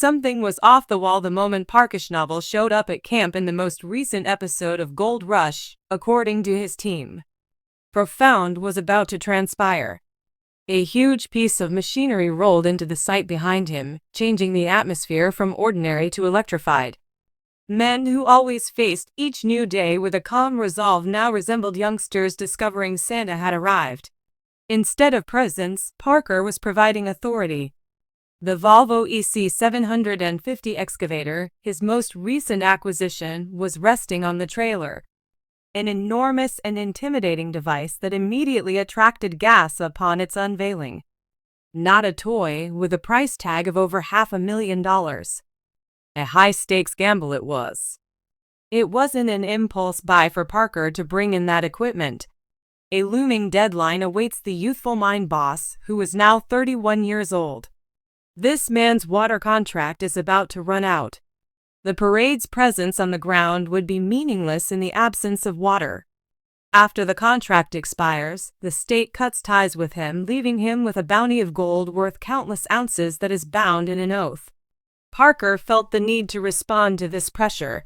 Something was off the wall the moment Parker Schnabel showed up at camp in the most recent episode of Gold Rush, according to his team. Profound was about to transpire. A huge piece of machinery rolled into the site behind him, changing the atmosphere from ordinary to electrified. Men who always faced each new day with a calm resolve now resembled youngsters discovering Santa had arrived. Instead of presence, Parker was providing authority. The Volvo EC750 excavator, his most recent acquisition, was resting on the trailer. An enormous and intimidating device that immediately attracted gas upon its unveiling. Not a toy, with a price tag of over $500,000. A high-stakes gamble it was. It wasn't an impulse buy for Parker to bring in that equipment. A looming deadline awaits the youthful mine boss, who is now 31 years old. This man's water contract is about to run out. The parade's presence on the ground would be meaningless in the absence of water. After the contract expires, the state cuts ties with him, leaving him with a bounty of gold worth countless ounces that is bound in an oath. Parker felt the need to respond to this pressure.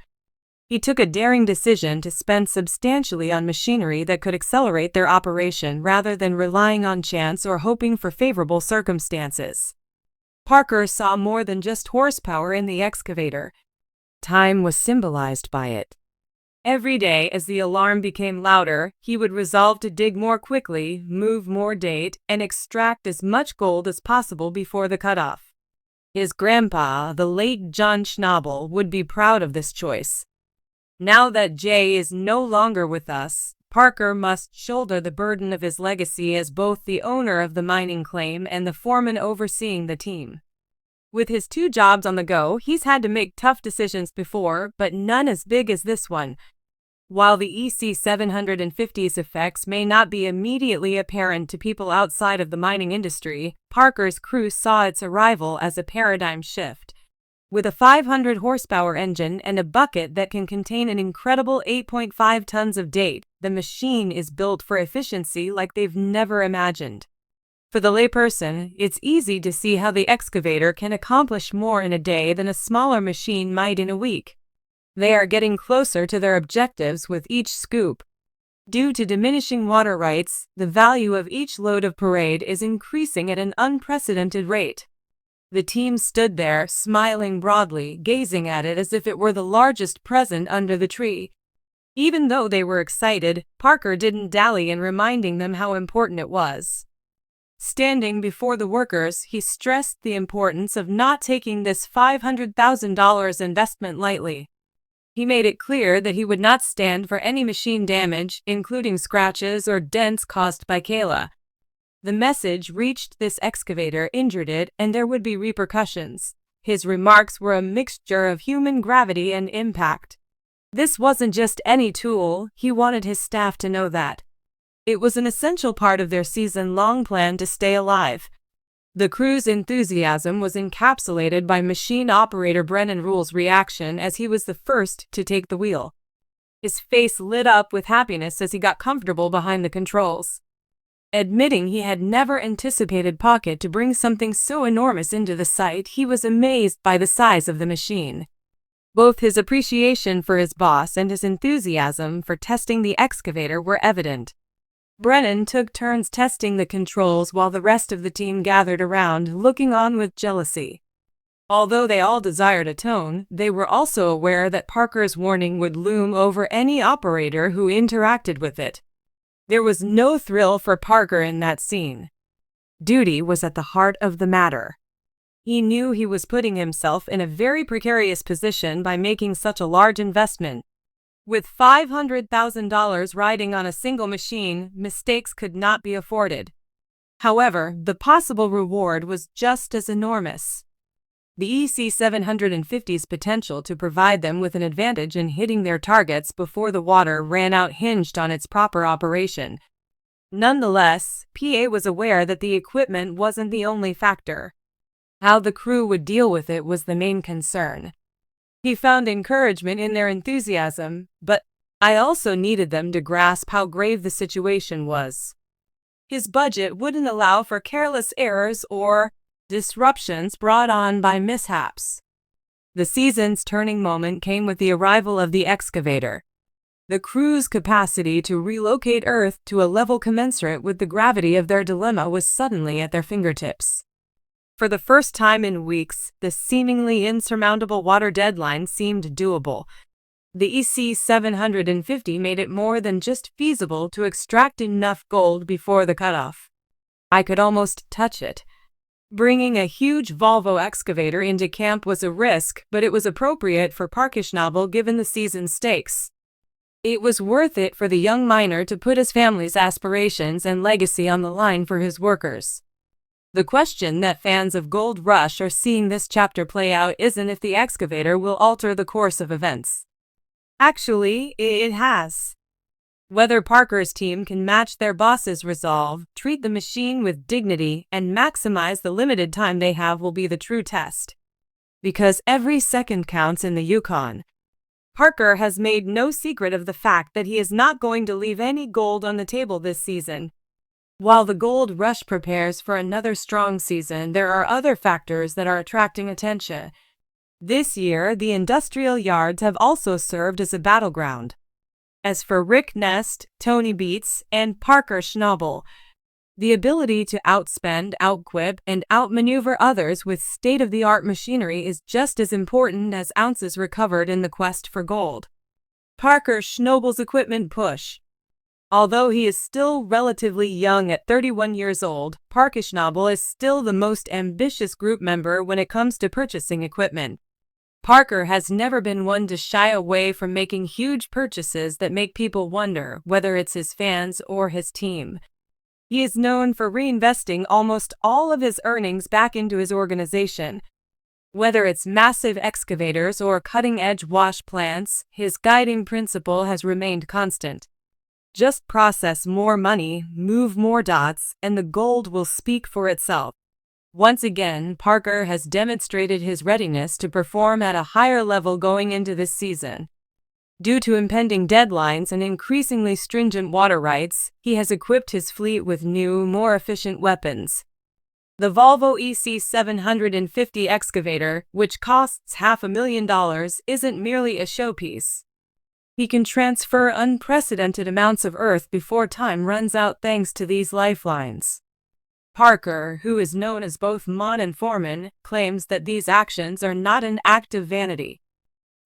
He took a daring decision to spend substantially on machinery that could accelerate their operation rather than relying on chance or hoping for favorable circumstances. Parker saw more than just horsepower in the excavator. Time was symbolized by it. Every day, as the alarm became louder, he would resolve to dig more quickly, move more date, and extract as much gold as possible before the cutoff. His grandpa, the late John Schnabel, would be proud of this choice. Now that Jay is no longer with us, Parker must shoulder the burden of his legacy as both the owner of the mining claim and the foreman overseeing the team. With his 2 jobs on the go, he's had to make tough decisions before, but none as big as this one. While the EC750's effects may not be immediately apparent to people outside of the mining industry, Parker's crew saw its arrival as a paradigm shift. With a 500 horsepower engine and a bucket that can contain an incredible 8.5 tons of date, the machine is built for efficiency like they've never imagined. For the layperson, it's easy to see how the excavator can accomplish more in a day than a smaller machine might in a week. They are getting closer to their objectives with each scoop. Due to diminishing water rights, the value of each load of parade is increasing at an unprecedented rate. The team stood there, smiling broadly, gazing at it as if it were the largest present under the tree. Even though they were excited, Parker didn't dally in reminding them how important it was. Standing before the workers, he stressed the importance of not taking this $500,000 investment lightly. He made it clear that he would not stand for any machine damage, including scratches or dents caused by Kayla. The message reached this excavator, injured it, and there would be repercussions. His remarks were a mixture of human gravity and impact. This wasn't just any tool, he wanted his staff to know that. It was an essential part of their season-long plan to stay alive. The crew's enthusiasm was encapsulated by machine operator Brennan Rule's reaction as he was the first to take the wheel. His face lit up with happiness as he got comfortable behind the controls. Admitting he had never anticipated Pocket to bring something so enormous into the site, he was amazed by the size of the machine. Both his appreciation for his boss and his enthusiasm for testing the excavator were evident. Brennan took turns testing the controls while the rest of the team gathered around, looking on with jealousy. Although they all desired a tone, they were also aware that Parker's warning would loom over any operator who interacted with it. There was no thrill for Parker in that scene. Duty was at the heart of the matter. He knew he was putting himself in a very precarious position by making such a large investment. With $500,000 riding on a single machine, mistakes could not be afforded. However, the possible reward was just as enormous. The EC750's potential to provide them with an advantage in hitting their targets before the water ran out hinged on its proper operation. Nonetheless, PA was aware that the equipment wasn't the only factor. How the crew would deal with it was the main concern. He found encouragement in their enthusiasm, but I also needed them to grasp how grave the situation was. His budget wouldn't allow for careless errors or disruptions brought on by mishaps. The season's turning moment came with the arrival of the excavator. The crew's capacity to relocate Earth to a level commensurate with the gravity of their dilemma was suddenly at their fingertips. For the first time in weeks, the seemingly insurmountable water deadline seemed doable. The EC-750 made it more than just feasible to extract enough gold before the cutoff. I could almost touch it. Bringing a huge Volvo excavator into camp was a risk, but it was appropriate for Parker Schnabel given the season's stakes. It was worth it for the young miner to put his family's aspirations and legacy on the line for his workers. The question that fans of Gold Rush are seeing this chapter play out isn't if the excavator will alter the course of events. Actually, it has. Whether Parker's team can match their boss's resolve, treat the machine with dignity, and maximize the limited time they have will be the true test. Because every second counts in the Yukon. Parker has made no secret of the fact that he is not going to leave any gold on the table this season. While the Gold Rush prepares for another strong season, there are other factors that are attracting attention. This year, the industrial yards have also served as a battleground. As for Rick Nest, Tony Beats, and Parker Schnabel, the ability to outspend, outquip, and outmaneuver others with state-of-the-art machinery is just as important as ounces recovered in the quest for gold. Parker Schnabel's equipment push. Although he is still relatively young at 31 years old, Parker Schnabel is still the most ambitious group member when it comes to purchasing equipment. Parker has never been one to shy away from making huge purchases that make people wonder whether it's his fans or his team. He is known for reinvesting almost all of his earnings back into his organization. Whether it's massive excavators or cutting-edge wash plants, his guiding principle has remained constant. Just process more money, move more dots, and the gold will speak for itself. Once again, Parker has demonstrated his readiness to perform at a higher level going into this season. Due to impending deadlines and increasingly stringent water rights, he has equipped his fleet with new, more efficient weapons. The Volvo EC-750 excavator, which costs $500,000, isn't merely a showpiece. He can transfer unprecedented amounts of earth before time runs out thanks to these lifelines. Parker, who is known as both Mon and Foreman, claims that these actions are not an act of vanity.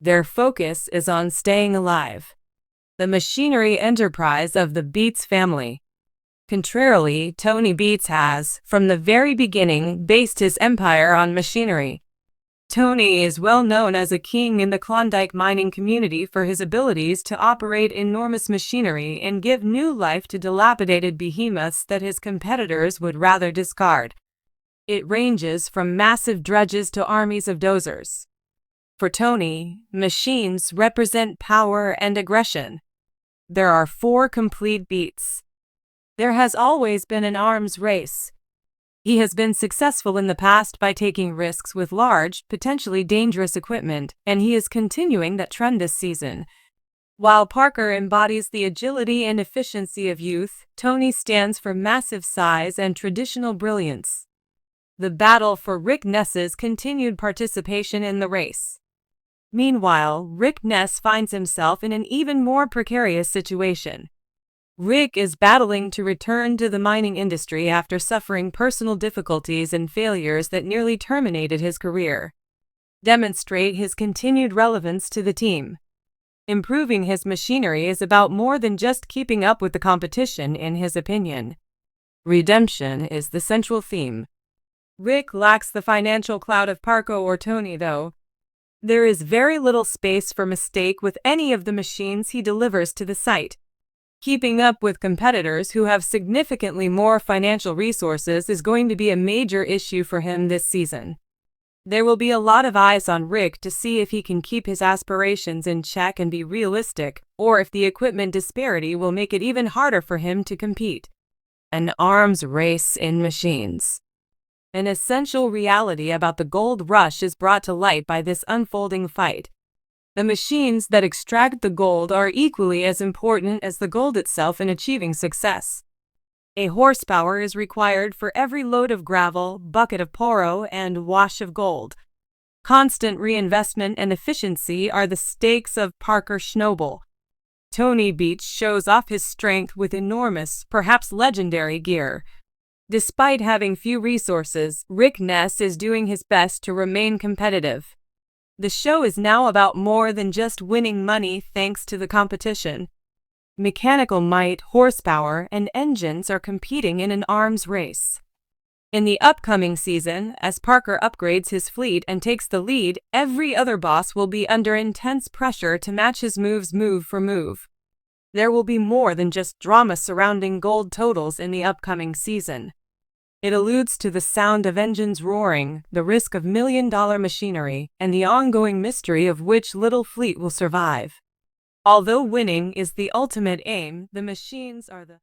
Their focus is on staying alive. The machinery enterprise of the Beats family. Contrarily, Tony Beats has, from the very beginning, based his empire on machinery. Tony is well known as a king in the Klondike mining community for his abilities to operate enormous machinery and give new life to dilapidated behemoths that his competitors would rather discard. It ranges from massive dredges to armies of dozers. For Tony, machines represent power and aggression. There are 4 complete beats. There has always been an arms race. He has been successful in the past by taking risks with large, potentially dangerous equipment, and he is continuing that trend this season. While Parker embodies the agility and efficiency of youth, Tony stands for massive size and traditional brilliance. The battle for Rick Ness's continued participation in the race. Meanwhile, Rick Ness finds himself in an even more precarious situation. Rick is battling to return to the mining industry after suffering personal difficulties and failures that nearly terminated his career. Demonstrate his continued relevance to the team. Improving his machinery is about more than just keeping up with the competition, in his opinion. Redemption is the central theme. Rick lacks the financial clout of Parker or Tony, though. There is very little space for mistake with any of the machines he delivers to the site. Keeping up with competitors who have significantly more financial resources is going to be a major issue for him this season. There will be a lot of eyes on Rick to see if he can keep his aspirations in check and be realistic, or if the equipment disparity will make it even harder for him to compete. An arms race in machines. An essential reality about the Gold Rush is brought to light by this unfolding fight. The machines that extract the gold are equally as important as the gold itself in achieving success. A horsepower is required for every load of gravel, bucket of poro, and wash of gold. Constant reinvestment and efficiency are the stakes of Parker Schnabel. Tony Beach shows off his strength with enormous, perhaps legendary gear. Despite having few resources, Rick Ness is doing his best to remain competitive. The show is now about more than just winning money thanks to the competition. Mechanical might, horsepower, and engines are competing in an arms race. In the upcoming season, as Parker upgrades his fleet and takes the lead, every other boss will be under intense pressure to match his moves move for move. There will be more than just drama surrounding gold totals in the upcoming season. It alludes to the sound of engines roaring, the risk of million-dollar machinery, and the ongoing mystery of which little fleet will survive. Although winning is the ultimate aim, the machines are the